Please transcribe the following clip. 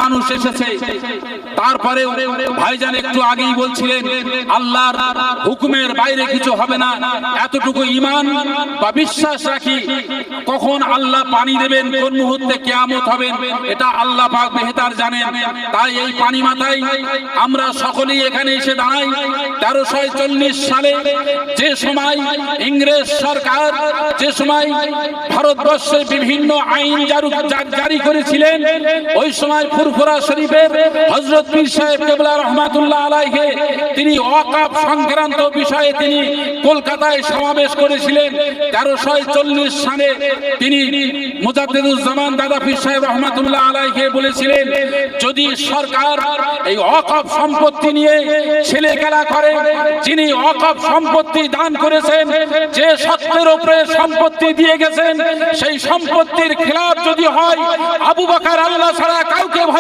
মানুষ এসেছে। তারপরে ভাইজান একটু আগেই বলছিলেন আল্লাহর হুকুমের বাইরে কিছু হবে না, এতটুকু ঈমান বা বিশ্বাস রাখি। কখন আল্লাহ পানি দেবেন, কোন মুহূর্তে কিয়ামত হবে, এটা আল্লাহ পাক বেহতার জানেন। তাই এই পানি মাথায় আমরা সকলেই এখানে এসে দাঁড়াই। 1340 সালে যে সময় ইংরেজ সরকার, যে সময় ভারতবর্ষে বিভিন্ন আইন জারি করেছিলেন, ওই সময় ফুরফুরা শরীফের হযরত পীর সাহেব কেবলা রহমাতুল্লাহ আলাইহি তিনি ওয়াকফ সংক্রান্ত বিষয়ে তিনি কলকাতায় সমাবেশ করেছিলেন। 1340 সালে তিনি মুজাদ্দিদুজ্জামান দাদা পীর সাহেব রহমাতুল্লাহ আলাইহি বলেছিলেন, যদি সরকার এই ওয়াকফ সম্পত্তি নিয়ে ছেলে খেলা করে, যিনি ওয়াকফ সম্পত্তি দান করেছেন, যে সত্যের উপরে সম্পত্তি দিয়ে গেছেন, সেই সম্পত্তির খিলাফ যদি হয়, আবু বকর আল্লাহ ছাড়া কাউকে